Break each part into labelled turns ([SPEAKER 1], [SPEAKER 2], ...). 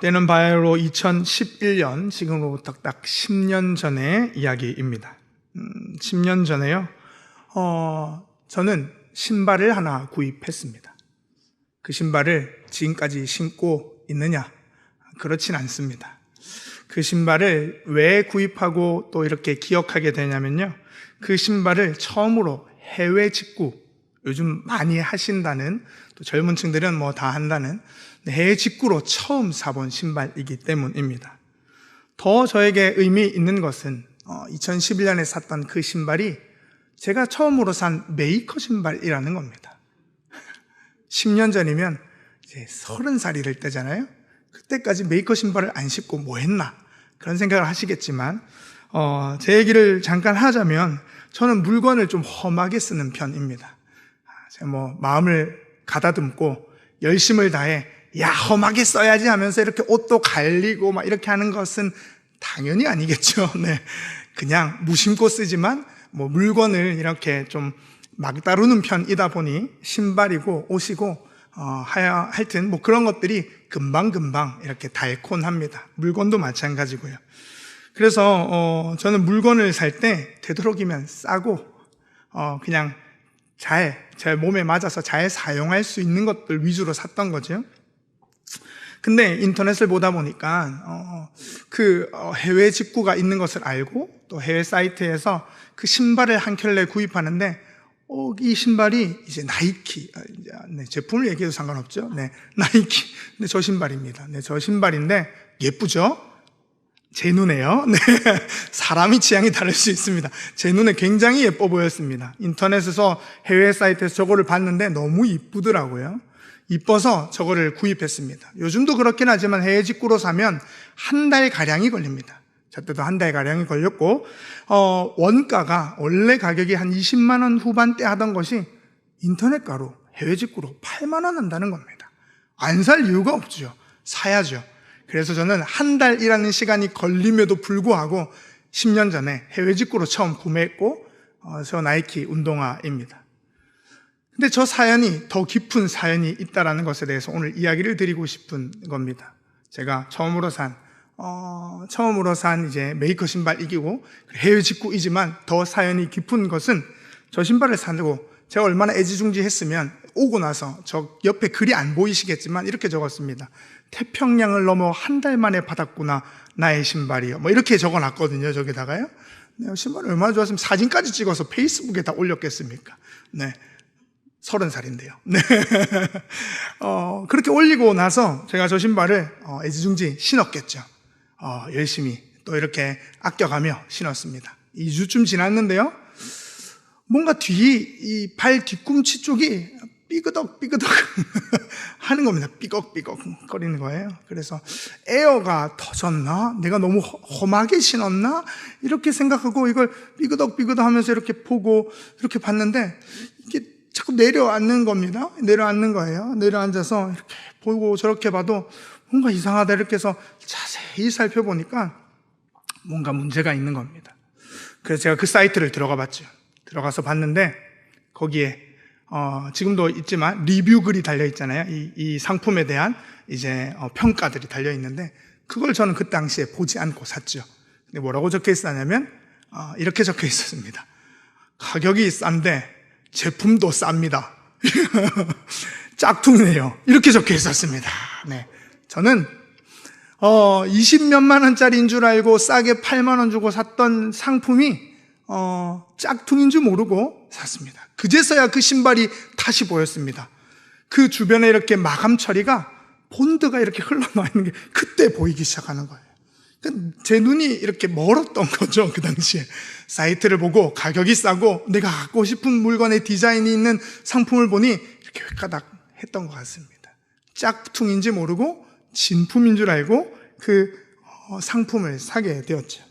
[SPEAKER 1] 때는 바야흐로 2011년, 지금으로부터 딱 10년 전의 이야기입니다. 10년 전에요. 저는 신발을 하나 구입했습니다. 그 신발을 지금까지 신고 있느냐? 그렇진 않습니다. 그 신발을 왜 구입하고 또 이렇게 기억하게 되냐면요. 그 신발을 처음으로 해외 직구, 요즘 많이 하신다는, 또 젊은 층들은 뭐 다 한다는 해외 직구로 처음 사본 신발이기 때문입니다. 더 저에게 의미 있는 것은 2011년에 샀던 그 신발이 제가 처음으로 산 메이커 신발이라는 겁니다. 10년 전이면 이제 30살이 될 때잖아요. 그때까지 메이커 신발을 안 신고 뭐 했나 그런 생각을 하시겠지만 제 얘기를 잠깐 하자면 저는 물건을 좀 험하게 쓰는 편입니다. 제가 뭐 마음을 가다듬고 열심을 다해 험하게 써야지 하면서 이렇게 옷도 갈리고 막 이렇게 하는 것은 당연히 아니겠죠. 네. 그냥 무심코 쓰지만 뭐 물건을 이렇게 좀 막 다루는 편이다 보니 신발이고 옷이고 하여튼 뭐 그런 것들이 금방금방 이렇게 달콘합니다. 물건도 마찬가지고요. 그래서 저는 물건을 살 때 되도록이면 싸고 그냥 제 몸에 맞아서 잘 사용할 수 있는 것들 위주로 샀던 거죠. 근데 인터넷을 보다 보니까 해외 직구가 있는 것을 알고 또 해외 사이트에서 그 신발을 한 켤레 구입하는데 이 신발이 이제 나이키, 네, 제품을 얘기해도 상관없죠. 네, 나이키. 네, 저 신발입니다. 네, 저 신발인데 예쁘죠? 제 눈에요. 네, 사람이 취향이 다를 수 있습니다. 제 눈에 굉장히 예뻐 보였습니다. 인터넷에서 해외 사이트에서 저거를 봤는데 너무 이쁘더라고요. 이뻐서 저거를 구입했습니다. 요즘도 그렇긴 하지만 해외 직구로 사면 한 달 가량이 걸립니다. 저 때도 한 달 가량이 걸렸고 원가가 원래 가격이 한 20만 원 후반대 하던 것이 인터넷가로 해외 직구로 8만 원 한다는 겁니다. 안 살 이유가 없죠. 사야죠. 그래서 저는 한 달이라는 시간이 걸림에도 불구하고 10년 전에 해외 직구로 처음 구매했고 저 나이키 운동화입니다. 근데 저 사연이 더 깊은 사연이 있다는 것에 대해서 오늘 이야기를 드리고 싶은 겁니다. 제가 처음으로 산 이제 메이커 신발이기고 해외 직구이지만 더 사연이 깊은 것은 저 신발을 사고 제가 얼마나 애지중지했으면 오고 나서 저 옆에 글이 안 보이시겠지만 이렇게 적었습니다. 태평양을 넘어 한 달 만에 받았구나 나의 신발이요. 뭐 이렇게 적어놨거든요. 저기다가요. 네, 신발이 얼마나 좋았으면 사진까지 찍어서 페이스북에 다 올렸겠습니까? 네. 30살인데요. 네. 그렇게 올리고 나서 제가 저 신발을 애지중지 신었겠죠. 열심히 또 이렇게 아껴가며 신었습니다. 2주쯤 지났는데요. 뭔가 이 발 뒤꿈치 쪽이 삐그덕 하는 겁니다. 삐걱삐걱 거리는 거예요. 그래서 에어가 터졌나? 내가 너무 험하게 신었나? 이렇게 생각하고 이걸 삐그덕 하면서 이렇게 보고 이렇게 봤는데 이게 자꾸 내려앉는 겁니다. 내려앉는 거예요. 내려앉아서 이렇게 보고 저렇게 봐도 뭔가 이상하다 이렇게 해서 자세히 살펴보니까 뭔가 문제가 있는 겁니다. 그래서 제가 그 사이트를 들어가 봤죠. 들어가서 봤는데 거기에 지금도 있지만 리뷰 글이 달려 있잖아요. 이 상품에 대한 이제 평가들이 달려 있는데 그걸 저는 그 당시에 보지 않고 샀죠. 근데 뭐라고 적혀 있었냐면 이렇게 적혀 있었습니다. 가격이 싼데 제품도 쌉니다. 짝퉁이네요. 이렇게 적혀 있었습니다. 네. 저는 20몇만 원짜리인 줄 알고 싸게 8만 원 주고 샀던 상품이 짝퉁인 줄 모르고 샀습니다. 그제서야 그 신발이 다시 보였습니다. 그 주변에 이렇게 마감 처리가 본드가 이렇게 흘러나와 있는 게 그때 보이기 시작하는 거예요. 제 눈이 이렇게 멀었던 거죠. 그 당시에 사이트를 보고 가격이 싸고 내가 갖고 싶은 물건의 디자인이 있는 상품을 보니 이렇게 획가닥 했던 것 같습니다. 짝퉁인지 모르고 진품인 줄 알고 그 상품을 사게 되었죠.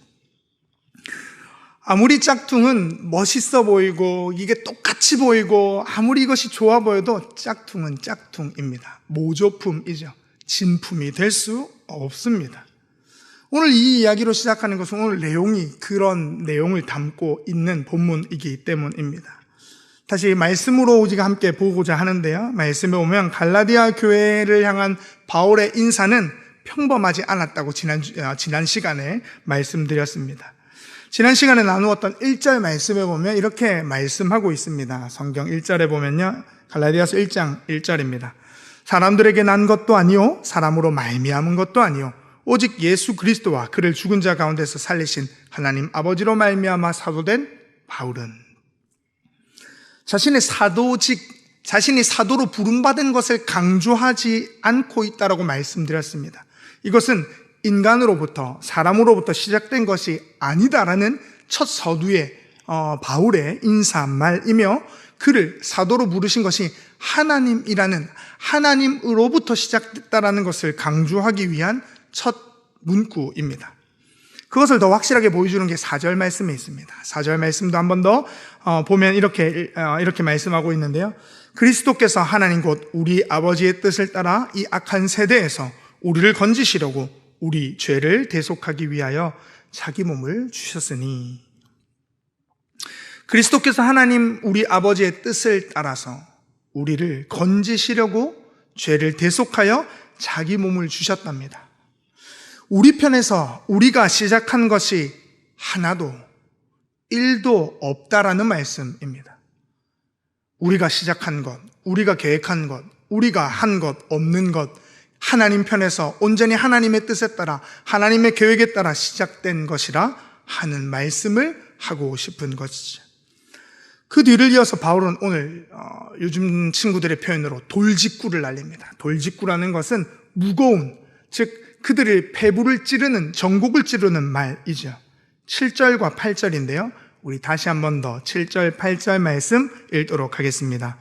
[SPEAKER 1] 아무리 짝퉁은 멋있어 보이고 이게 똑같이 보이고 아무리 이것이 좋아 보여도 짝퉁은 짝퉁입니다. 모조품이죠. 진품이 될 수 없습니다. 오늘 이 이야기로 시작하는 것은 오늘 내용이 그런 내용을 담고 있는 본문이기 때문입니다. 다시 말씀으로 우리가 함께 보고자 하는데요. 말씀에 보면 갈라디아 교회를 향한 바울의 인사는 평범하지 않았다고 지난 시간에 말씀드렸습니다. 지난 시간에 나누었던 1절 말씀에 보면 이렇게 말씀하고 있습니다. 성경 1절에 보면요, 갈라디아서 1장 1절입니다. 사람들에게 난 것도 아니요 사람으로 말미암은 것도 아니요 오직 예수 그리스도와 그를 죽은 자 가운데서 살리신 하나님 아버지로 말미암아 사도된 바울은, 자신이 사도로 부름받은 것을 강조하지 않고 있다라고 말씀드렸습니다. 이것은 인간으로부터, 사람으로부터 시작된 것이 아니다라는 첫 서두의 바울의 인사말이며, 그를 사도로 부르신 것이 하나님으로부터 시작됐다라는 것을 강조하기 위한 첫 문구입니다. 그것을 더 확실하게 보여주는 게 4절 말씀에 있습니다. 4절 말씀도 한 번 더 보면 이렇게 말씀하고 있는데요. 그리스도께서 하나님 곧 우리 아버지의 뜻을 따라 이 악한 세대에서 우리를 건지시려고 우리 죄를 대속하기 위하여 자기 몸을 주셨으니, 그리스도께서 하나님 우리 아버지의 뜻을 따라서 우리를 건지시려고 죄를 대속하여 자기 몸을 주셨답니다. 우리 편에서 우리가 시작한 것이 하나도 1도 없다라는 말씀입니다. 우리가 시작한 것, 우리가 계획한 것, 우리가 한 것, 없는 것, 하나님 편에서 온전히 하나님의 뜻에 따라, 하나님의 계획에 따라 시작된 것이라 하는 말씀을 하고 싶은 것이죠. 그 뒤를 이어서 바울은 오늘 요즘 친구들의 표현으로 돌직구를 날립니다. 돌직구라는 것은 무거운, 즉 그들의 폐부를 찌르는, 전곡을 찌르는 말이죠. 7절과 8절인데요. 우리 다시 한 번 더 7절, 8절 말씀 읽도록 하겠습니다.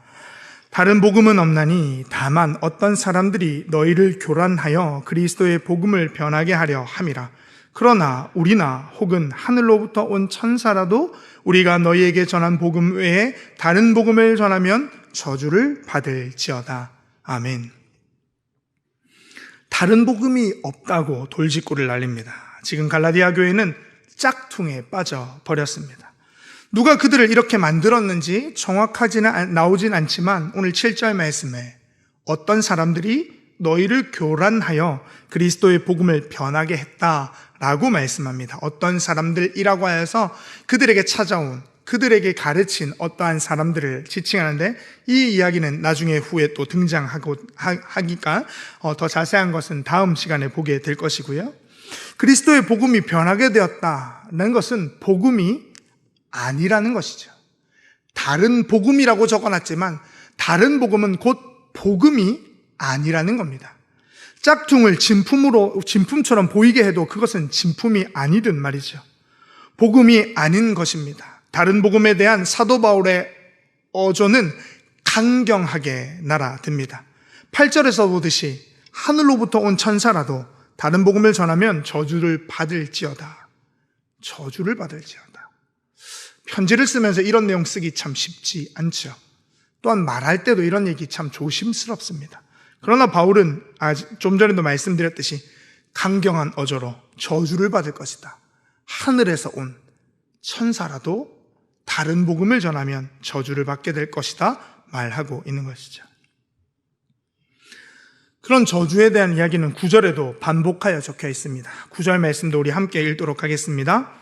[SPEAKER 1] 다른 복음은 없나니 다만 어떤 사람들이 너희를 교란하여 그리스도의 복음을 변하게 하려 함이라. 그러나 우리나 혹은 하늘로부터 온 천사라도 우리가 너희에게 전한 복음 외에 다른 복음을 전하면 저주를 받을지어다. 아멘. 다른 복음이 없다고 돌직구를 날립니다. 지금 갈라디아 교회는 짝퉁에 빠져버렸습니다. 누가 그들을 이렇게 만들었는지 정확하지는 나오진 않지만 오늘 7절 말씀에 어떤 사람들이 너희를 교란하여 그리스도의 복음을 변하게 했다라고 말씀합니다. 어떤 사람들이라고 하여서 그들에게 찾아온, 그들에게 가르친 어떠한 사람들을 지칭하는데, 이 이야기는 나중에 후에 또 등장하기가 더 자세한 것은 다음 시간에 보게 될 것이고요. 그리스도의 복음이 변하게 되었다는 것은 복음이 아니라는 것이죠. 다른 복음이라고 적어놨지만 다른 복음은 곧 복음이 아니라는 겁니다. 짝퉁을 진품처럼 보이게 해도 그것은 진품이 아니든 말이죠. 복음이 아닌 것입니다. 다른 복음에 대한 사도 바울의 어조는 강경하게 날아듭니다. 8절에서 보듯이 하늘로부터 온 천사라도 다른 복음을 전하면 저주를 받을지어다. 저주를 받을지어다. 편지를 쓰면서 이런 내용 쓰기 참 쉽지 않죠. 또한 말할 때도 이런 얘기 참 조심스럽습니다. 그러나 바울은 좀 전에도 말씀드렸듯이 강경한 어조로 저주를 받을 것이다. 하늘에서 온 천사라도 다른 복음을 전하면 저주를 받게 될 것이다 말하고 있는 것이죠. 그런 저주에 대한 이야기는 9절에도 반복하여 적혀 있습니다. 9절 말씀도 우리 함께 읽도록 하겠습니다.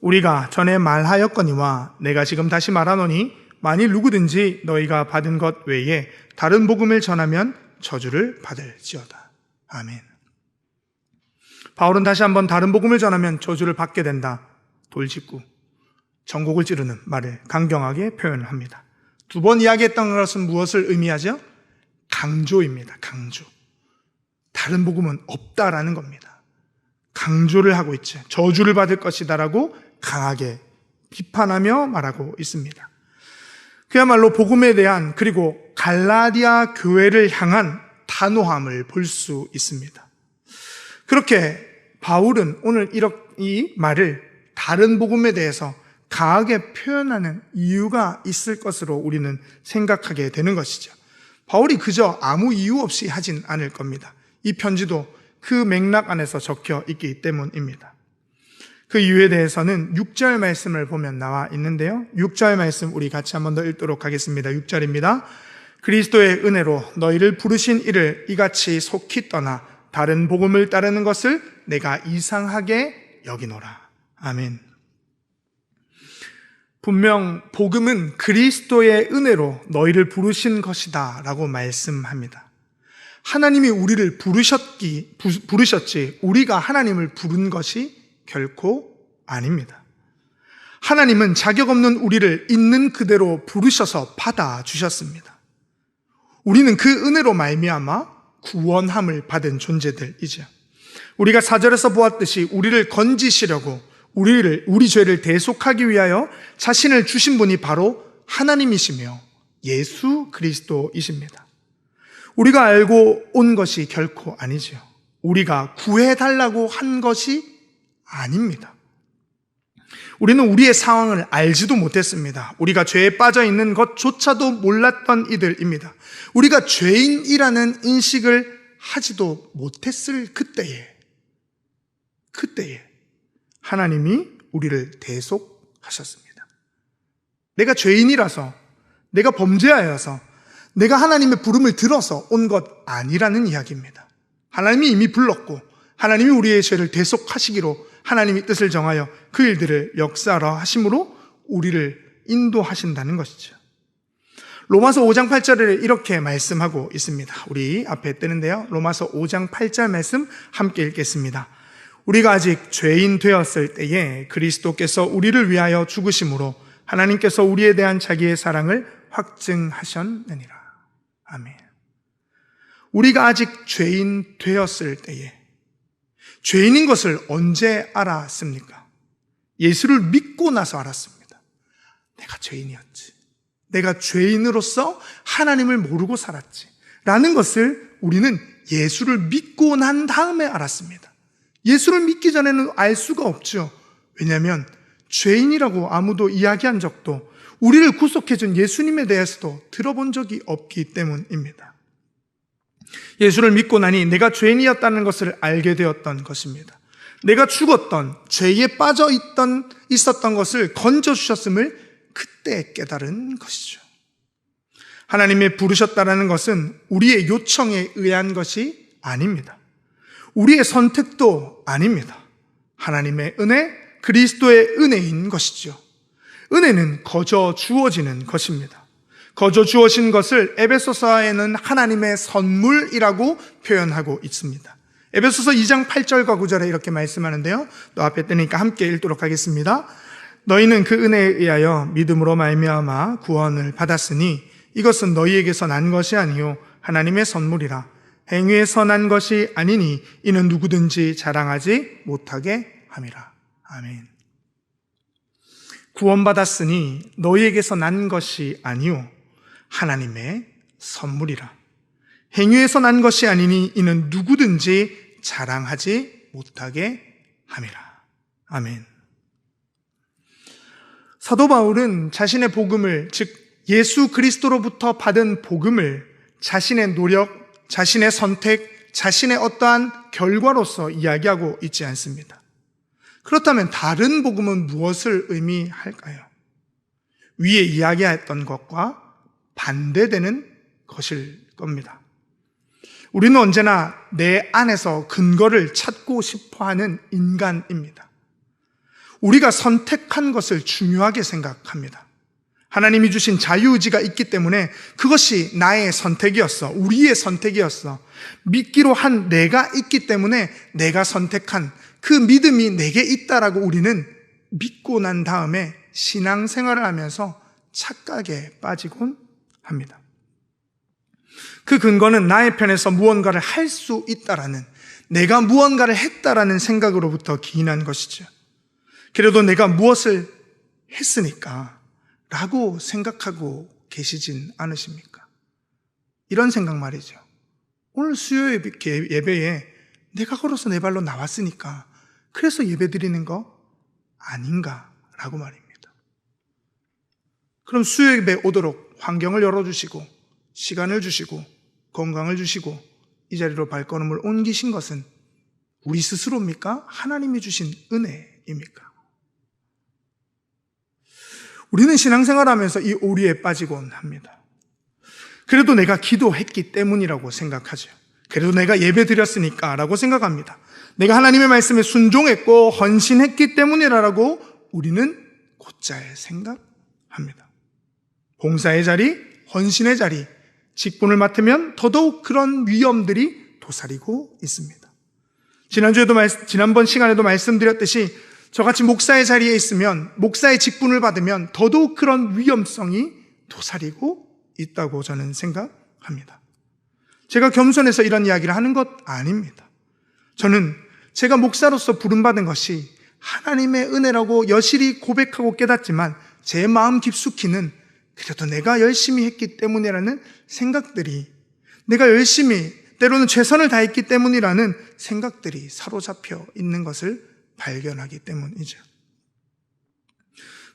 [SPEAKER 1] 우리가 전에 말하였거니와 내가 지금 다시 말하노니 만일 누구든지 너희가 받은 것 외에 다른 복음을 전하면 저주를 받을지어다. 아멘. 바울은 다시 한번 다른 복음을 전하면 저주를 받게 된다. 돌직구, 전곡을 찌르는 말을 강경하게 표현을 합니다. 두 번 이야기했던 것은 무엇을 의미하죠? 강조입니다. 강조. 다른 복음은 없다라는 겁니다. 강조를 하고 있죠. 저주를 받을 것이다라고 강하게 비판하며 말하고 있습니다. 그야말로 복음에 대한, 그리고 갈라디아 교회를 향한 단호함을 볼 수 있습니다. 그렇게 바울은 오늘 이 말을 다른 복음에 대해서 강하게 표현하는 이유가 있을 것으로 우리는 생각하게 되는 것이죠. 바울이 그저 아무 이유 없이 하진 않을 겁니다. 이 편지도 그 맥락 안에서 적혀 있기 때문입니다. 그 이유에 대해서는 6절 말씀을 보면 나와 있는데요. 6절 말씀 우리 같이 한번 더 읽도록 하겠습니다. 6절입니다. 그리스도의 은혜로 너희를 부르신 이를 이같이 속히 떠나 다른 복음을 따르는 것을 내가 이상하게 여기노라. 아멘. 분명 복음은 그리스도의 은혜로 너희를 부르신 것이다 라고 말씀합니다. 하나님이 우리를 부르셨지 우리가 하나님을 부른 것이 결코 아닙니다. 하나님은 자격 없는 우리를 있는 그대로 부르셔서 받아주셨습니다. 우리는 그 은혜로 말미암아 구원함을 받은 존재들이죠. 우리가 4절에서 보았듯이 우리를 건지시려고 우리 죄를 대속하기 위하여 자신을 주신 분이 바로 하나님이시며 예수 그리스도이십니다. 우리가 알고 온 것이 결코 아니죠. 우리가 구해달라고 한 것이 아닙니다. 우리는 우리의 상황을 알지도 못했습니다. 우리가 죄에 빠져 있는 것조차도 몰랐던 이들입니다. 우리가 죄인이라는 인식을 하지도 못했을 그때에 하나님이 우리를 대속하셨습니다. 내가 죄인이라서, 내가 범죄하여서, 내가 하나님의 부름을 들어서 온 것 아니라는 이야기입니다. 하나님이 이미 불렀고 하나님이 우리의 죄를 대속하시기로 하나님이 뜻을 정하여 그 일들을 역사하라 하심으로 우리를 인도하신다는 것이죠. 로마서 5장 8절에 이렇게 말씀하고 있습니다. 우리 앞에 뜨는데요. 로마서 5장 8절 말씀 함께 읽겠습니다. 우리가 아직 죄인 되었을 때에 그리스도께서 우리를 위하여 죽으심으로 하나님께서 우리에 대한 자기의 사랑을 확증하셨느니라. 아멘. 우리가 아직 죄인 되었을 때에, 죄인인 것을 언제 알았습니까? 예수를 믿고 나서 알았습니다. 내가 죄인이었지. 내가 죄인으로서 하나님을 모르고 살았지. 라는 것을 우리는 예수를 믿고 난 다음에 알았습니다. 예수를 믿기 전에는 알 수가 없죠. 왜냐하면 죄인이라고 아무도 이야기한 적도, 우리를 구속해준 예수님에 대해서도 들어본 적이 없기 때문입니다. 예수를 믿고 나니 내가 죄인이었다는 것을 알게 되었던 것입니다. 내가 죽었던, 죄에 빠져 있었던 것을 건져주셨음을 그때 깨달은 것이죠. 하나님의 부르셨다는 것은 우리의 요청에 의한 것이 아닙니다. 우리의 선택도 아닙니다. 하나님의 은혜, 그리스도의 은혜인 것이죠. 은혜는 거저 주어지는 것입니다. 거저 주어진 것을 에베소서에는 하나님의 선물이라고 표현하고 있습니다. 에베소서 2장 8절과 9절에 이렇게 말씀하는데요. 또 앞에 뜨니까 함께 읽도록 하겠습니다. 너희는 그 은혜에 의하여 믿음으로 말미암아 구원을 받았으니 이것은 너희에게서 난 것이 아니요 하나님의 선물이라. 행위에서 난 것이 아니니 이는 누구든지 자랑하지 못하게 함이라. 아멘. 구원받았으니 너희에게서 난 것이 아니요 하나님의 선물이라. 행위에서 난 것이 아니니 이는 누구든지 자랑하지 못하게 함이라. 아멘. 사도 바울은 자신의 복음을, 즉 예수 그리스도로부터 받은 복음을 자신의 노력, 자신의 선택, 자신의 어떠한 결과로서 이야기하고 있지 않습니다. 그렇다면 다른 복음은 무엇을 의미할까요? 위에 이야기했던 것과 반대되는 것일 겁니다. 우리는 언제나 내 안에서 근거를 찾고 싶어하는 인간입니다. 우리가 선택한 것을 중요하게 생각합니다. 하나님이 주신 자유의지가 있기 때문에 그것이 나의 선택이었어. 우리의 선택이었어. 믿기로 한 내가 있기 때문에 내가 선택한 그 믿음이 내게 있다라고 우리는 믿고 난 다음에 신앙생활을 하면서 착각에 빠지곤 합니다. 그 근거는 나의 편에서 무언가를 할 수 있다라는, 내가 무언가를 했다라는 생각으로부터 기인한 것이죠. 그래도 내가 무엇을 했으니까 라고 생각하고 계시진 않으십니까? 이런 생각 말이죠. 오늘 수요 예배에 내가 걸어서 내 발로 나왔으니까 그래서 예배 드리는 거 아닌가라고 말입니다. 그럼 수요 예배 오도록 환경을 열어주시고 시간을 주시고 건강을 주시고 이 자리로 발걸음을 옮기신 것은 우리 스스로입니까? 하나님이 주신 은혜입니까? 우리는 신앙생활하면서 이 오류에 빠지곤 합니다. 그래도 내가 기도했기 때문이라고 생각하죠. 그래도 내가 예배 드렸으니까 라고 생각합니다. 내가 하나님의 말씀에 순종했고 헌신했기 때문이라고 우리는 곧잘 생각합니다. 봉사의 자리, 헌신의 자리, 직분을 맡으면 더더욱 그런 위험들이 도사리고 있습니다. 지난번 시간에도 말씀드렸듯이 저같이 목사의 자리에 있으면, 목사의 직분을 받으면 더더욱 그런 위험성이 도사리고 있다고 저는 생각합니다. 제가 겸손해서 이런 이야기를 하는 것 아닙니다. 저는 제가 목사로서 부름받은 것이 하나님의 은혜라고 여실히 고백하고 깨닫지만 제 마음 깊숙이는 그래도 내가 열심히 했기 때문이라는 생각들이, 내가 열심히 때로는 최선을 다했기 때문이라는 생각들이 사로잡혀 있는 것을 발견하기 때문이죠.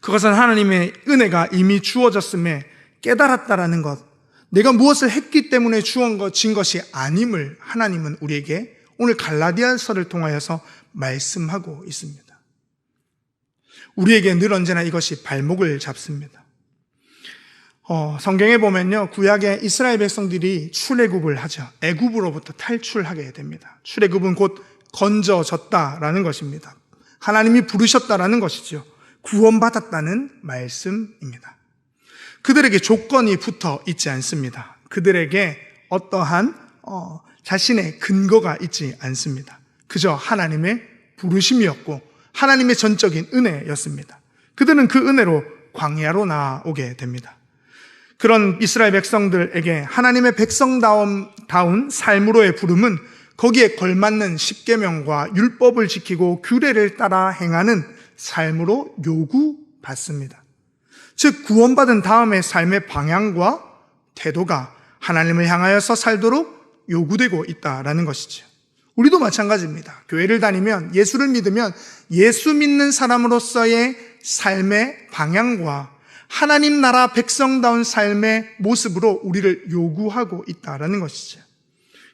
[SPEAKER 1] 그것은 하나님의 은혜가 이미 주어졌음에 깨달았다라는 것, 내가 무엇을 했기 때문에 주어진 것이 아님을 하나님은 우리에게 오늘 갈라디아서를 통하여서 말씀하고 있습니다. 우리에게 늘 언제나 이것이 발목을 잡습니다. 성경에 보면요, 구약의 이스라엘 백성들이 출애굽을 하죠. 애굽으로부터 탈출하게 됩니다. 출애굽은 곧 건져졌다라는 것입니다. 하나님이 부르셨다라는 것이죠. 구원받았다는 말씀입니다. 그들에게 조건이 붙어 있지 않습니다. 그들에게 어떠한 자신의 근거가 있지 않습니다. 그저 하나님의 부르심이었고 하나님의 전적인 은혜였습니다. 그들은 그 은혜로 광야로 나오게 됩니다. 그런 이스라엘 백성들에게 하나님의 백성다운 삶으로의 부름은 거기에 걸맞는 십계명과 율법을 지키고 규례를 따라 행하는 삶으로 요구받습니다. 즉 구원받은 다음의 삶의 방향과 태도가 하나님을 향하여서 살도록 요구되고 있다라는 것이죠. 우리도 마찬가지입니다. 교회를 다니면, 예수를 믿으면 예수 믿는 사람으로서의 삶의 방향과 하나님 나라 백성다운 삶의 모습으로 우리를 요구하고 있다라는 것이죠.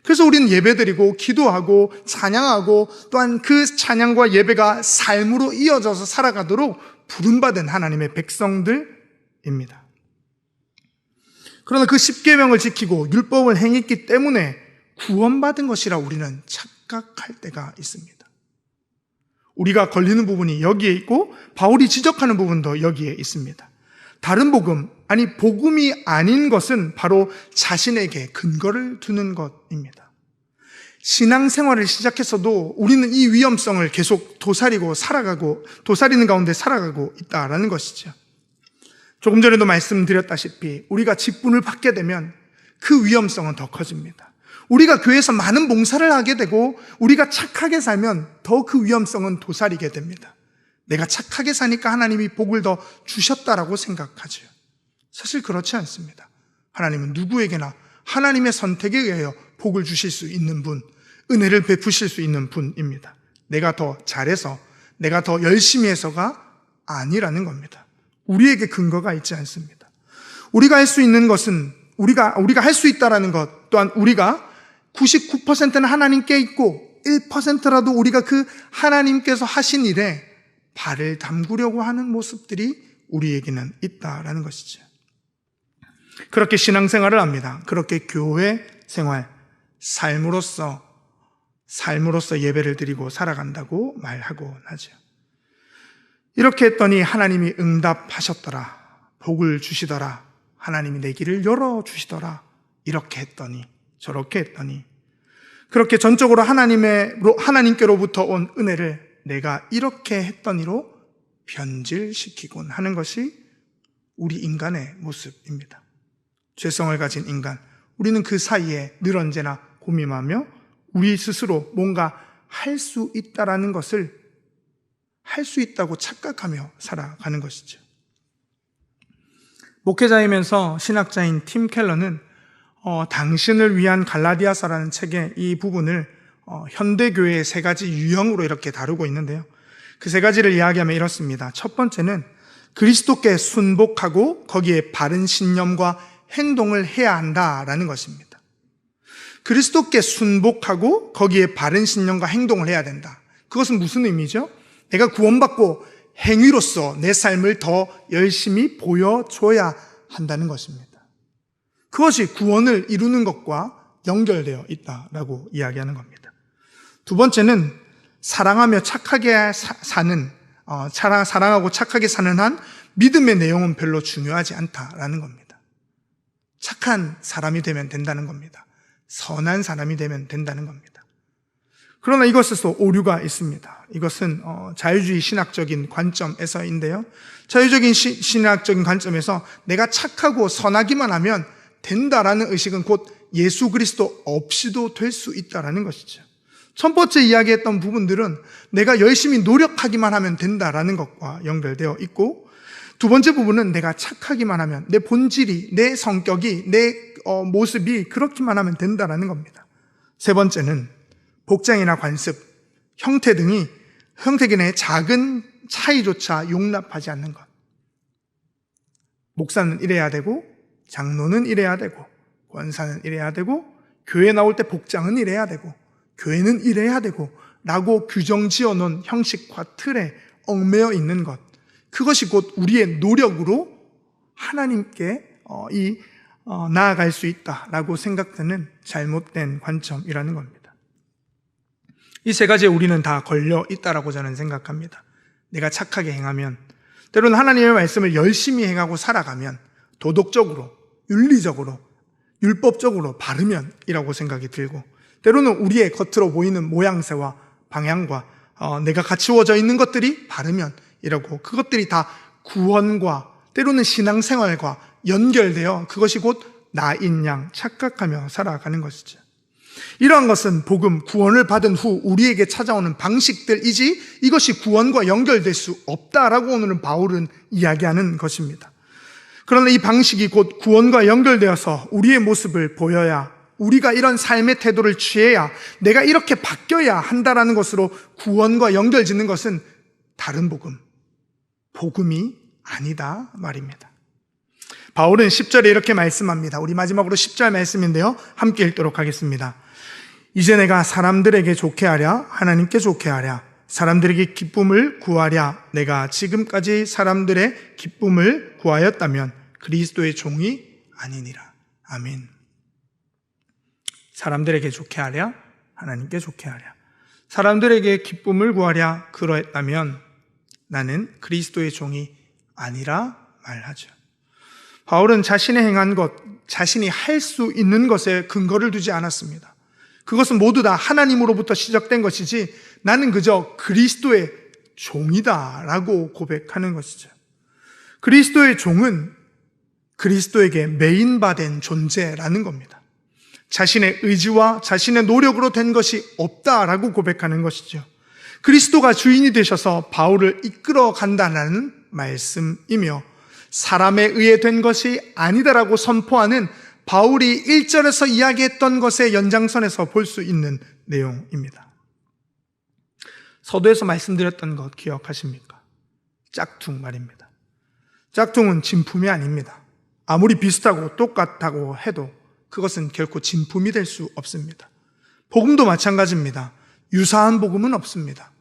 [SPEAKER 1] 그래서 우리는 예배드리고 기도하고 찬양하고 또한 그 찬양과 예배가 삶으로 이어져서 살아가도록 부름받은 하나님의 백성들입니다. 그러나 그 십계명을 지키고 율법을 행했기 때문에 구원받은 것이라 우리는 착각할 때가 있습니다. 우리가 걸리는 부분이 여기에 있고 바울이 지적하는 부분도 여기에 있습니다. 다른 복음, 아니 복음이 아닌 것은 바로 자신에게 근거를 두는 것입니다. 신앙생활을 시작해서도 우리는 이 위험성을 계속 도사리는 가운데 살아가고 있다라는 것이죠. 조금 전에도 말씀드렸다시피 우리가 직분을 받게 되면 그 위험성은 더 커집니다. 우리가 교회에서 많은 봉사를 하게 되고 우리가 착하게 살면 더 그 위험성은 도사리게 됩니다. 내가 착하게 사니까 하나님이 복을 더 주셨다라고 생각하죠. 사실 그렇지 않습니다. 하나님은 누구에게나 하나님의 선택에 의하여 복을 주실 수 있는 분, 은혜를 베푸실 수 있는 분입니다. 내가 더 잘해서, 내가 더 열심히 해서가 아니라는 겁니다. 우리에게 근거가 있지 않습니다. 우리가 할 수 있는 것은 우리가 할 수 있다라는 것, 또한 우리가 99%는 하나님께 있고 1%라도 우리가 그 하나님께서 하신 일에 발을 담그려고 하는 모습들이 우리에게는 있다라는 것이죠. 그렇게 신앙생활을 합니다. 그렇게 교회 생활, 삶으로서 예배를 드리고 살아간다고 말하고 하죠. 이렇게 했더니 하나님이 응답하셨더라, 복을 주시더라, 하나님이 내 길을 열어주시더라, 이렇게 했더니 저렇게 했더니, 그렇게 전적으로 하나님께로부터 온 은혜를 내가 이렇게 했더니로 변질시키곤 하는 것이 우리 인간의 모습입니다. 죄성을 가진 인간, 우리는 그 사이에 늘 언제나 고민하며 우리 스스로 뭔가 할 수 있다라는 것을 할 수 있다고 착각하며 살아가는 것이죠. 목회자이면서 신학자인 팀 켈러는 당신을 위한 갈라디아서라는 책의 이 부분을 현대교회의 세 가지 유형으로 이렇게 다루고 있는데요. 그 세 가지를 이야기하면 이렇습니다. 첫 번째는 그리스도께 순복하고 거기에 바른 신념과 행동을 해야 한다라는 것입니다. 그리스도께 순복하고 거기에 바른 신념과 행동을 해야 된다. 그것은 무슨 의미죠? 내가 구원받고 행위로서 내 삶을 더 열심히 보여줘야 한다는 것입니다. 그것이 구원을 이루는 것과 연결되어 있다라고 이야기하는 겁니다. 두 번째는 사랑하며 착하게 사는, 사랑하고 착하게 사는 한 믿음의 내용은 별로 중요하지 않다라는 겁니다. 착한 사람이 되면 된다는 겁니다. 선한 사람이 되면 된다는 겁니다. 그러나 이것에서 오류가 있습니다. 이것은 자유주의 신학적인 관점에서인데요. 자유적인 신학적인 관점에서 내가 착하고 선하기만 하면 된다라는 의식은 곧 예수 그리스도 없이도 될 수 있다라는 것이죠. 첫 번째 이야기했던 부분들은 내가 열심히 노력하기만 하면 된다라는 것과 연결되어 있고, 두 번째 부분은 내가 착하기만 하면, 내 본질이, 내 성격이, 내 모습이 그렇기만 하면 된다라는 겁니다. 세 번째는 복장이나 관습, 형태 등의 작은 차이조차 용납하지 않는 것. 목사는 이래야 되고, 장로는 이래야 되고, 권사는 이래야 되고, 교회 나올 때 복장은 이래야 되고, 교회는 이래야 되고 라고 규정 지어놓은 형식과 틀에 얽매여 있는 것, 그것이 곧 우리의 노력으로 하나님께 나아갈 수 있다라고 생각되는 잘못된 관점이라는 겁니다. 이 세 가지에 우리는 다 걸려 있다라고 저는 생각합니다. 내가 착하게 행하면, 때로는 하나님의 말씀을 열심히 행하고 살아가면, 도덕적으로, 윤리적으로, 율법적으로 바르면이라고 생각이 들고, 때로는 우리의 겉으로 보이는 모양새와 방향과 내가 갖추어져 있는 것들이 바르면이라고, 그것들이 다 구원과 때로는 신앙생활과 연결되어 그것이 곧 나인 양 착각하며 살아가는 것이죠. 이러한 것은 복음, 구원을 받은 후 우리에게 찾아오는 방식들이지 이것이 구원과 연결될 수 없다라고 오늘은 바울은 이야기하는 것입니다. 그러나 이 방식이 곧 구원과 연결되어서 우리의 모습을 보여야, 우리가 이런 삶의 태도를 취해야, 내가 이렇게 바뀌어야 한다라는 것으로 구원과 연결짓는 것은 다른 복음이 아니다 말입니다. 바울은 10절에 이렇게 말씀합니다. 우리 마지막으로 10절 말씀인데요, 함께 읽도록 하겠습니다. 이제 내가 사람들에게 좋게 하랴 하나님께 좋게 하랴 사람들에게 기쁨을 구하랴 내가 지금까지 사람들의 기쁨을 구하였다면 그리스도의 종이 아니니라. 아멘. 사람들에게 좋게 하랴 하나님께 좋게 하랴 사람들에게 기쁨을 구하랴 그러했다면 나는 그리스도의 종이 아니라 말하죠. 바울은 자신의 행한 것, 자신이 할 수 있는 것에 근거를 두지 않았습니다. 그것은 모두 다 하나님으로부터 시작된 것이지 나는 그저 그리스도의 종이다라고 고백하는 것이죠. 그리스도의 종은 그리스도에게 매인받은 존재라는 겁니다. 자신의 의지와 자신의 노력으로 된 것이 없다라고 고백하는 것이죠. 그리스도가 주인이 되셔서 바울을 이끌어 간다는 말씀이며 사람에 의해 된 것이 아니다라고 선포하는 바울이 1절에서 이야기했던 것의 연장선에서 볼 수 있는 내용입니다. 서두에서 말씀드렸던 것 기억하십니까? 짝퉁 말입니다. 짝퉁은 진품이 아닙니다. 아무리 비슷하고 똑같다고 해도 그것은 결코 진품이 될 수 없습니다. 복음도 마찬가지입니다. 유사한 복음은 없습니다.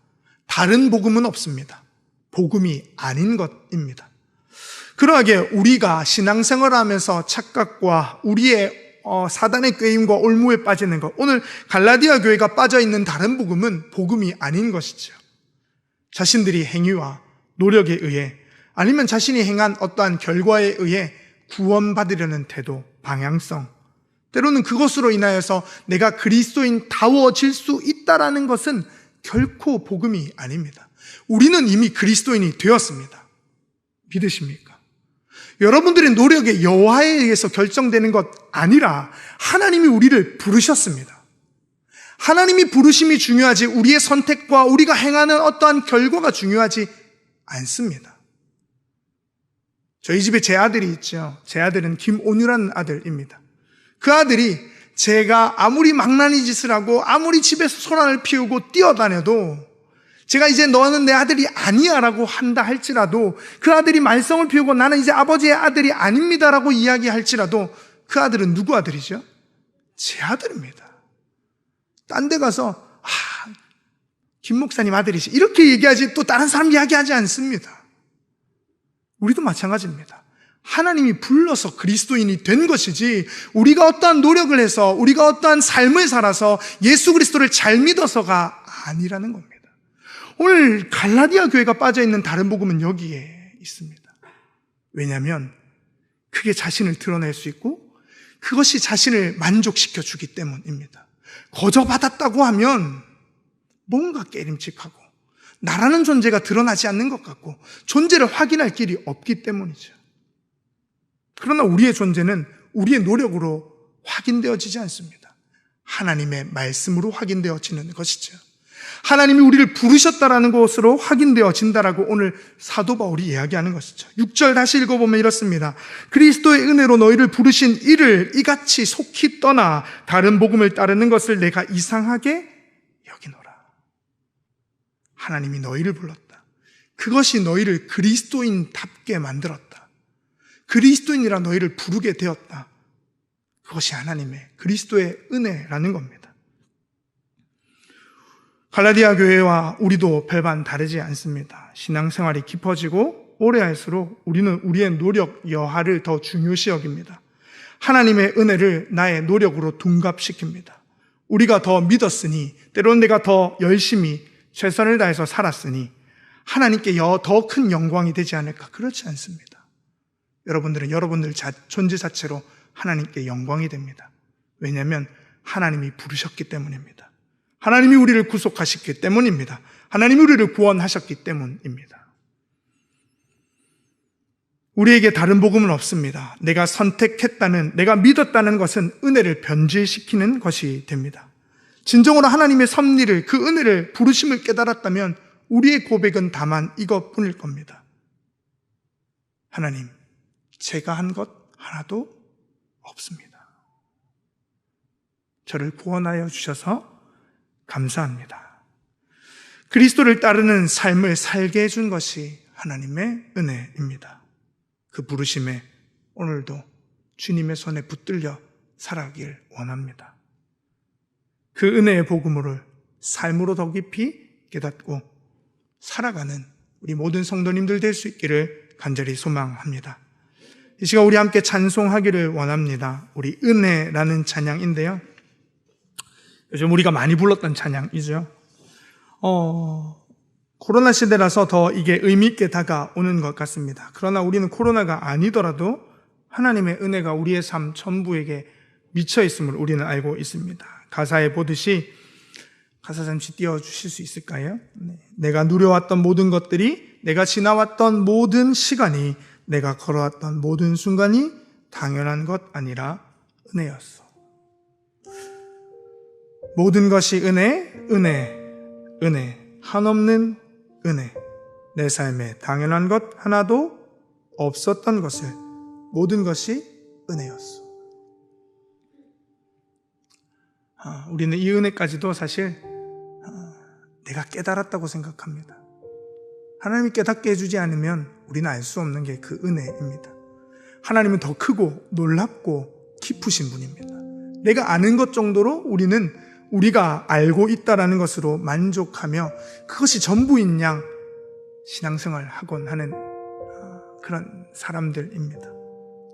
[SPEAKER 1] 다른 복음은 없습니다. 복음이 아닌 것입니다. 그러하게 우리가 신앙생활을 하면서 착각과 우리의 사단의 꾀임과 올무에 빠지는 것, 오늘 갈라디아 교회가 빠져있는 다른 복음은 복음이 아닌 것이죠. 자신들이 행위와 노력에 의해 아니면 자신이 행한 어떠한 결과에 의해 구원받으려는 태도, 방향성, 때로는 그것으로 인하여서 내가 그리스도인다워질 수 있다라는 것은 결코 복음이 아닙니다. 우리는 이미 그리스도인이 되었습니다. 믿으십니까? 여러분들의 노력의 여하에 의해서 결정되는 것 아니라 하나님이 우리를 부르셨습니다. 하나님이 부르심이 중요하지 우리의 선택과 우리가 행하는 어떠한 결과가 중요하지 않습니다. 저희 집에 제 아들이 있죠. 제 아들은 김온유라는 아들입니다. 그 아들이 제가 아무리 망나니 짓을 하고 아무리 집에서 소란을 피우고 뛰어다녀도 제가 이제 너는 내 아들이 아니야 라고 한다 할지라도, 그 아들이 말썽을 피우고 나는 이제 아버지의 아들이 아닙니다 라고 이야기할지라도 그 아들은 누구 아들이죠? 제 아들입니다. 딴 데 가서 김 목사님 아들이시 이렇게 얘기하지 또 다른 사람 이야기하지 않습니다. 우리도 마찬가지입니다. 하나님이 불러서 그리스도인이 된 것이지 우리가 어떠한 노력을 해서 우리가 어떠한 삶을 살아서 예수 그리스도를 잘 믿어서가 아니라는 겁니다. 오늘 갈라디아 교회가 빠져있는 다른 복음은 여기에 있습니다. 왜냐하면 그게 자신을 드러낼 수 있고 그것이 자신을 만족시켜 주기 때문입니다. 거저 받았다고 하면 뭔가 깨림칙하고 나라는 존재가 드러나지 않는 것 같고 존재를 확인할 길이 없기 때문이죠. 그러나 우리의 존재는 우리의 노력으로 확인되어지지 않습니다. 하나님의 말씀으로 확인되어지는 것이죠. 하나님이 우리를 부르셨다라는 것으로 확인되어진다라고 오늘 사도 바울이 이야기하는 것이죠. 6절 다시 읽어보면 이렇습니다. 그리스도의 은혜로 너희를 부르신 이를 이같이 속히 떠나 다른 복음을 따르는 것을 내가 이상하게 여기노라. 하나님이 너희를 불렀다. 그것이 너희를 그리스도인답게 만들었다. 그리스도인이라 너희를 부르게 되었다. 그것이 하나님의 그리스도의 은혜라는 겁니다. 갈라디아 교회와 우리도 별반 다르지 않습니다. 신앙생활이 깊어지고 오래 할수록 우리는 우리의 노력 여하를 더 중요시 여깁니다. 하나님의 은혜를 나의 노력으로 둔갑시킵니다. 우리가 더 믿었으니, 때로는 내가 더 열심히 최선을 다해서 살았으니 하나님께 더 큰 영광이 되지 않을까? 그렇지 않습니다. 여러분들은 여러분들 존재 자체로 하나님께 영광이 됩니다. 왜냐하면 하나님이 부르셨기 때문입니다. 하나님이 우리를 구속하셨기 때문입니다. 하나님이 우리를 구원하셨기 때문입니다. 우리에게 다른 복음은 없습니다. 내가 선택했다는, 내가 믿었다는 것은 은혜를 변질시키는 것이 됩니다. 진정으로 하나님의 섭리를, 그 은혜를, 부르심을 깨달았다면 우리의 고백은 다만 이것뿐일 겁니다. 하나님, 제가 한 것 하나도 없습니다. 저를 구원하여 주셔서 감사합니다. 그리스도를 따르는 삶을 살게 해준 것이 하나님의 은혜입니다. 그 부르심에 오늘도 주님의 손에 붙들려 살아가길 원합니다. 그 은혜의 복음을 삶으로 더 깊이 깨닫고 살아가는 우리 모든 성도님들 될 수 있기를 간절히 소망합니다. 이 시간 우리 함께 찬송하기를 원합니다. 우리 은혜라는 찬양인데요. 요즘 우리가 많이 불렀던 찬양이죠. 코로나 시대라서 더 이게 의미 있게 다가오는 것 같습니다. 그러나 우리는 코로나가 아니더라도 하나님의 은혜가 우리의 삶 전부에게 미쳐 있음을 우리는 알고 있습니다. 가사에 보듯이, 가사 잠시 띄워주실 수 있을까요? 네. 내가 누려왔던 모든 것들이, 내가 지나왔던 모든 시간이, 내가 걸어왔던 모든 순간이 당연한 것 아니라 은혜였어. 모든 것이 은혜, 은혜, 은혜, 한없는 은혜. 내 삶에 당연한 것 하나도 없었던 것을, 모든 것이 은혜였어. 우리는 이 은혜까지도 사실 내가 깨달았다고 생각합니다. 하나님이 깨닫게 해주지 않으면 우리는 알 수 없는 게 그 은혜입니다. 하나님은 더 크고 놀랍고 깊으신 분입니다. 내가 아는 것 정도로 우리는 우리가 알고 있다라는 것으로 만족하며 그것이 전부인 양 신앙생활을 하곤 하는 그런 사람들입니다.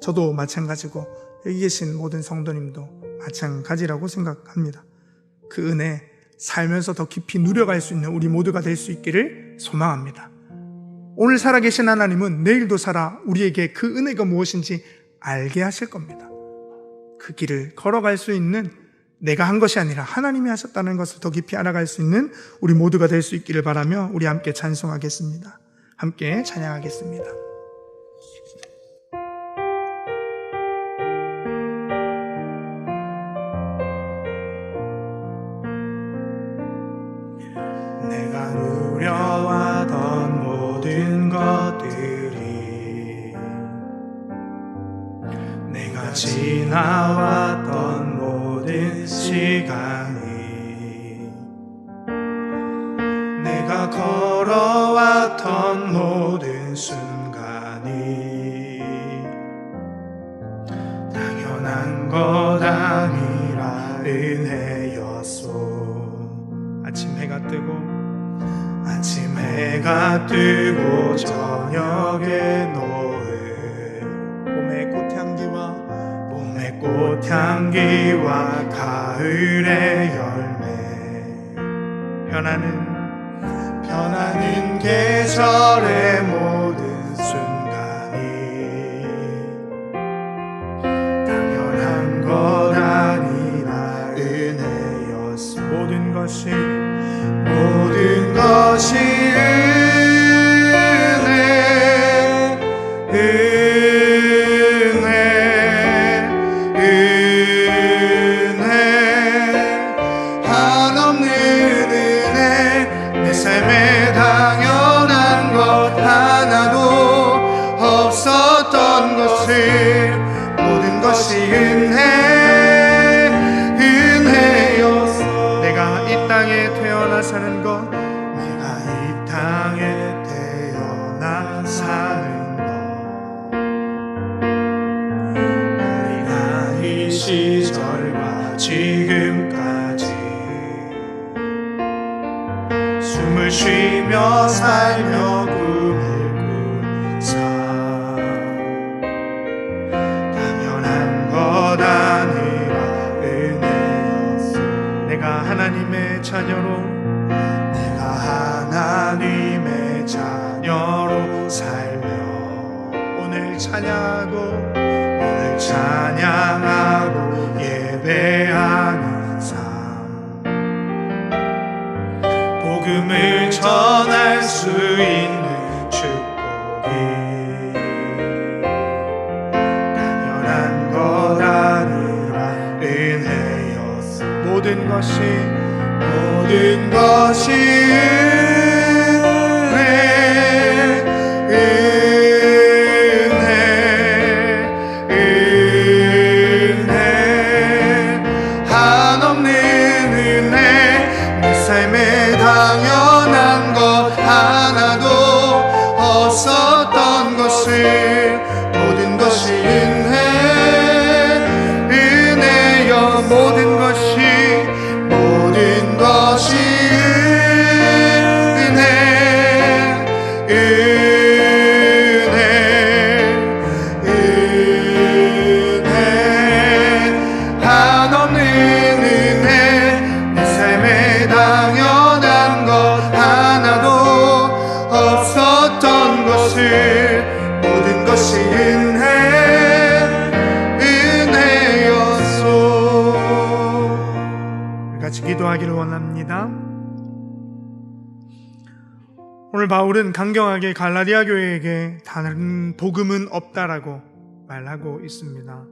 [SPEAKER 1] 저도 마찬가지고 여기 계신 모든 성도님도 마찬가지라고 생각합니다. 그 은혜 살면서 더 깊이 누려갈 수 있는 우리 모두가 될 수 있기를 소망합니다. 오늘 살아계신 하나님은 내일도 살아 우리에게 그 은혜가 무엇인지 알게 하실 겁니다. 그 길을 걸어갈 수 있는, 내가 한 것이 아니라 하나님이 하셨다는 것을 더 깊이 알아갈 수 있는 우리 모두가 될 수 있기를 바라며 우리 함께 찬송하겠습니다. 함께 찬양하겠습니다. 내가 누려왔던 모든 것들이, 내가 지나왔던 모든 시간이, 내가 걸어왔던 모든 순간이 당연한 것 아니라 은혜였소. 아침 해가 뜨고 저녁에 노을, 꽃향기와 가을의 열매, 변하는 계절의 모든 순간이 당연한 것 아니라 은혜였어. 모든 것이 은혜, 한없는 은혜. 내 삶에 당연한 것 하나도 없었던 것을, 모든 것이 은혜였어. 내가 이 땅에 태어나 사는 것, 내가 이 땅에 태어나 사는 것, 어린아이 시절과 지금까지 숨을 쉬며 살며 꿈을 꾸는 삶, 당연한 것 아니라 은혜였어. 내가 하나님의 자녀로 살며 오늘 찬양하고 예배하는 삶, 복음을 전할 수 있는 축복이 당연한 것 아니라 은혜였어. 모든 것이 은혜, 한없는 은혜. 내 삶에 당연한 것 하나도 없었던 것을, 모든 것이 은혜여. 모든 것이 한없는 은혜. 내 삶에 당연한 것 하나도 없었던 것을, 모든 것이 은혜였소. 같이 기도하기를 원합니다. 오늘 바울은 강경하게 갈라디아 교회에게 다른 복음은 없다라고 말하고 있습니다.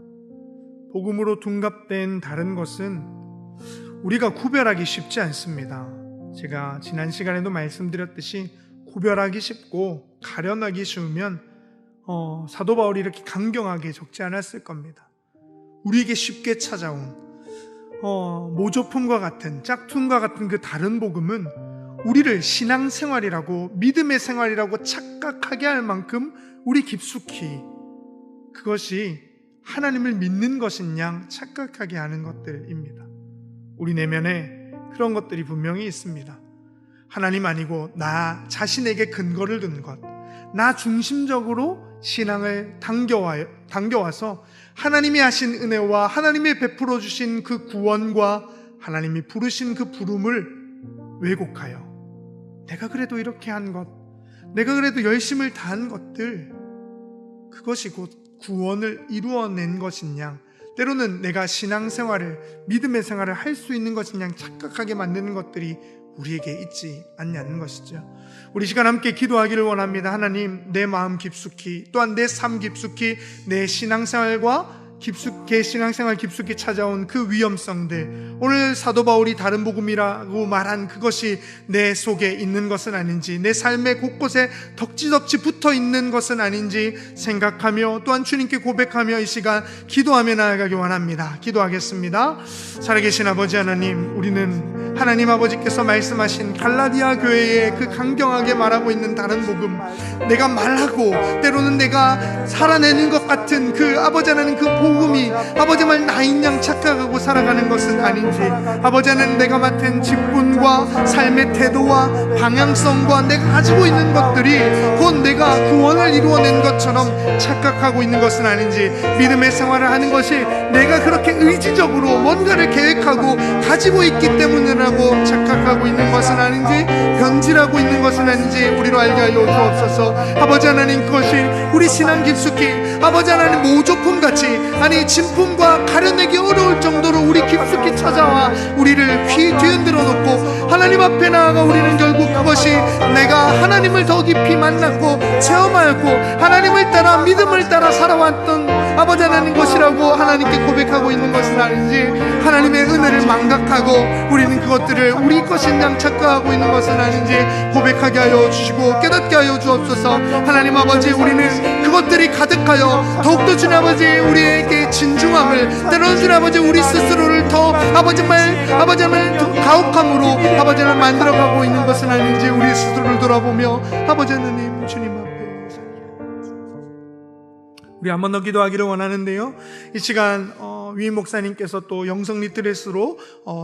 [SPEAKER 1] 복음으로 둔갑된 다른 것은 우리가 구별하기 쉽지 않습니다. 제가 지난 시간에도 말씀드렸듯이 구별하기 쉽고 가려나기 쉬우면 사도 바울이 이렇게 강경하게 적지 않았을 겁니다. 우리에게 쉽게 찾아온 모조품과 같은, 짝퉁과 같은 그 다른 복음은 우리를 신앙생활이라고, 믿음의 생활이라고 착각하게 할 만큼 우리 깊숙이 그것이 하나님을 믿는 것인 양 착각하게 하는 것들입니다. 우리 내면에 그런 것들이 분명히 있습니다. 하나님 아니고 나 자신에게 근거를 둔 것, 나 중심적으로 신앙을 당겨와서 하나님이 하신 은혜와 하나님이 베풀어 주신 그 구원과 하나님이 부르신 그 부름을 왜곡하여 내가 그래도 이렇게 한 것, 내가 그래도 열심을 다한 것들, 그것이 곧 구원을 이루어낸 것인 양, 때로는 내가 신앙생활을, 믿음의 생활을 할 수 있는 것인 양 착각하게 만드는 것들이 우리에게 있지 않냐는 것이죠. 우리 시간 함께 기도하기를 원합니다. 하나님, 내 마음 깊숙이, 또한 내 삶 깊숙이, 내 신앙생활과 신앙생활 깊숙이 찾아온 그 위험성들, 오늘 사도 바울이 다른 복음이라고 말한 그것이 내 속에 있는 것은 아닌지, 내 삶의 곳곳에 덕지덕지 붙어 있는 것은 아닌지 생각하며 또한 주님께 고백하며 이 시간 기도하며 나아가기 원합니다. 기도하겠습니다. 살아계신 아버지 하나님, 우리는 하나님 아버지께서 말씀하신 갈라디아 교회에 그 강경하게 말하고 있는 다른 복음, 내가 말하고 때로는 내가 살아내는 것 같은 그 아버지 하나님 그 복음이 아버지 말 나인 양 착각하고 살아가는 것은 아닌지, 아버지 하나님 내가 맡은 직분과 삶의 태도와 방향성과 내가 가지고 있는 것들이 곧 내가 구원을 이루어낸 것처럼 착각하고 있는 것은 아닌지, 믿음의 생활을 하는 것이 내가 그렇게 의지적으로 뭔가를 계획하고 가지고 있기 때문이라고 착각하고 있는 것은 아닌지, 변질하고 있는 것은 아닌지 우리로 알게 하여 주옵소서. 아버지 하나님, 그것이 우리 신앙 깊숙이 아버지 하나님 모조품같이, 아니 진품과 가려내기 어려울 정도로 우리 깊숙이 찾아와 우리를 뒤흔들어 놓고 하나님 앞에 나아가 우리는 결국 그것이 내가 하나님을 더 깊이 만났고 체험하였고 하나님을 따라 믿음을 따라 살아왔던 아버지 하나님 것이라고 하나님께 고백하고 있는 것은 아닌지, 하나님의 은혜를 망각하고 우리는 그것들을 우리 것인 양 착각하고 있는 것은 아닌지 고백하게 하여 주시고 깨닫게 하여 주옵소서. 하나님 아버지, 우리는 그것들이 가득하여 더욱더 주님 아버지 우리에게 진중함을, 때로는 주님 아버지 우리 스스로를 더 아버지 말 더 가혹함으로 아버지 하나님 만들어가고 있는 것은 아닌지 우리 스스로를 돌아보며 아버지 하나님 주님 앞에 우리 한 번 더 기도하기를 원하는데요, 이 시간 위임 목사님께서 또 영성 리트레스로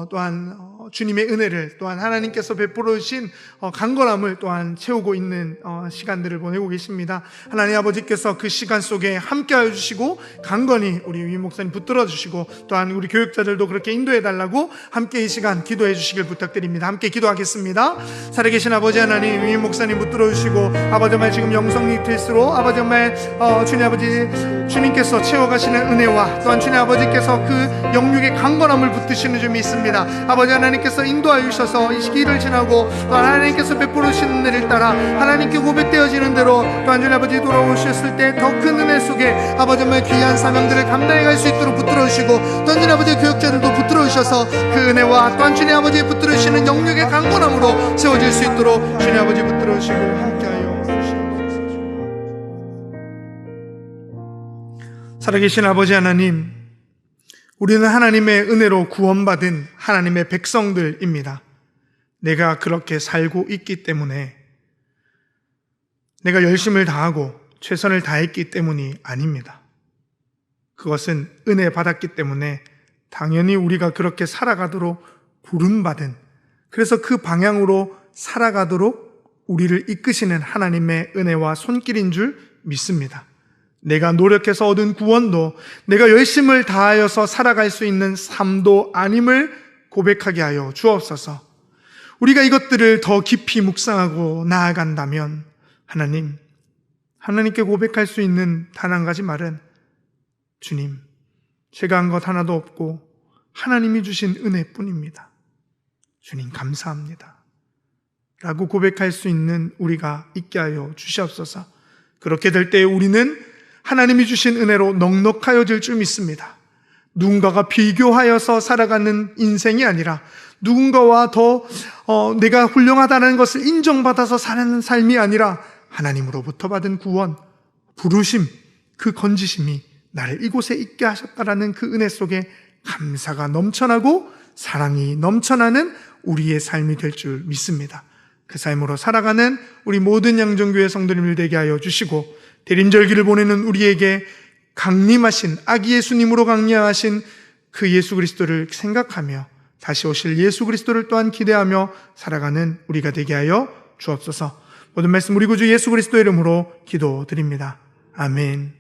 [SPEAKER 1] 또한 주님의 은혜를, 또한 하나님께서 베풀어 주신 강건함을 또한 채우고 있는 시간들을 보내고 계십니다. 하나님 아버지께서 그 시간 속에 함께하여 주시고 강건히 우리 위임 목사님 붙들어 주시고, 또한 우리 교육자들도 그렇게 인도해 달라고 함께 이 시간 기도해 주시길 부탁드립니다. 함께 기도하겠습니다. 살아계신 아버지 하나님, 위임 목사님 붙들어 주시고 아버지 정말 지금 영성 리트레스로 아버지 정말 주님 아버지 주님께서 채워가시는 은혜와 또한 주님 아버지께서 그 영육의 강건함을 붙드시는 점이 있습니다. 아버지 하나님께서 인도하여 주셔서 이 시기를 지나고 또한 하나님께서 베풀어 주시는 은혜를 따라 하나님께 고백되어지는 대로 또한 주님 아버지 돌아오셨을 때 더 큰 은혜 속에 아버지 정말 귀한 사명들을 감당해 갈 수 있도록 붙들어 주시고, 또한 주님 아버지 교육자들도 붙들어 주셔서 그 은혜와 또한 주님 아버지 붙들어 주시는 영육의 강건함으로 세워질 수 있도록 주님 아버지 붙들어 주시고 함께하여 살아계신 아버지 하나님, 우리는 하나님의 은혜로 구원받은 하나님의 백성들입니다. 내가 그렇게 살고 있기 때문에, 내가 열심을 다하고 최선을 다했기 때문이 아닙니다. 그것은 은혜 받았기 때문에 당연히 우리가 그렇게 살아가도록 부름받은, 그래서 그 방향으로 살아가도록 우리를 이끄시는 하나님의 은혜와 손길인 줄 믿습니다. 내가 노력해서 얻은 구원도, 내가 열심을 다하여서 살아갈 수 있는 삶도 아님을 고백하게 하여 주옵소서. 우리가 이것들을 더 깊이 묵상하고 나아간다면 하나님께 고백할 수 있는 단 한 가지 말은, 주님, 제가 한 것 하나도 없고 하나님이 주신 은혜뿐입니다. 주님 감사합니다 라고 고백할 수 있는 우리가 있게 하여 주시옵소서. 그렇게 될 때 우리는 하나님이 주신 은혜로 넉넉하여질 줄 믿습니다. 누군가가 비교하여서 살아가는 인생이 아니라, 누군가와 더 내가 훌륭하다는 것을 인정받아서 사는 삶이 아니라, 하나님으로부터 받은 구원, 부르심, 그 건지심이 나를 이곳에 있게 하셨다라는 그 은혜 속에 감사가 넘쳐나고 사랑이 넘쳐나는 우리의 삶이 될 줄 믿습니다. 그 삶으로 살아가는 우리 모든 양정교회 성도님들 되게 하여 주시고, 대림절기를 보내는 우리에게 강림하신 아기 예수님으로 강림하신 그 예수 그리스도를 생각하며 다시 오실 예수 그리스도를 또한 기대하며 살아가는 우리가 되게 하여 주옵소서. 모든 말씀 우리 구주 예수 그리스도의 이름으로 기도드립니다. 아멘.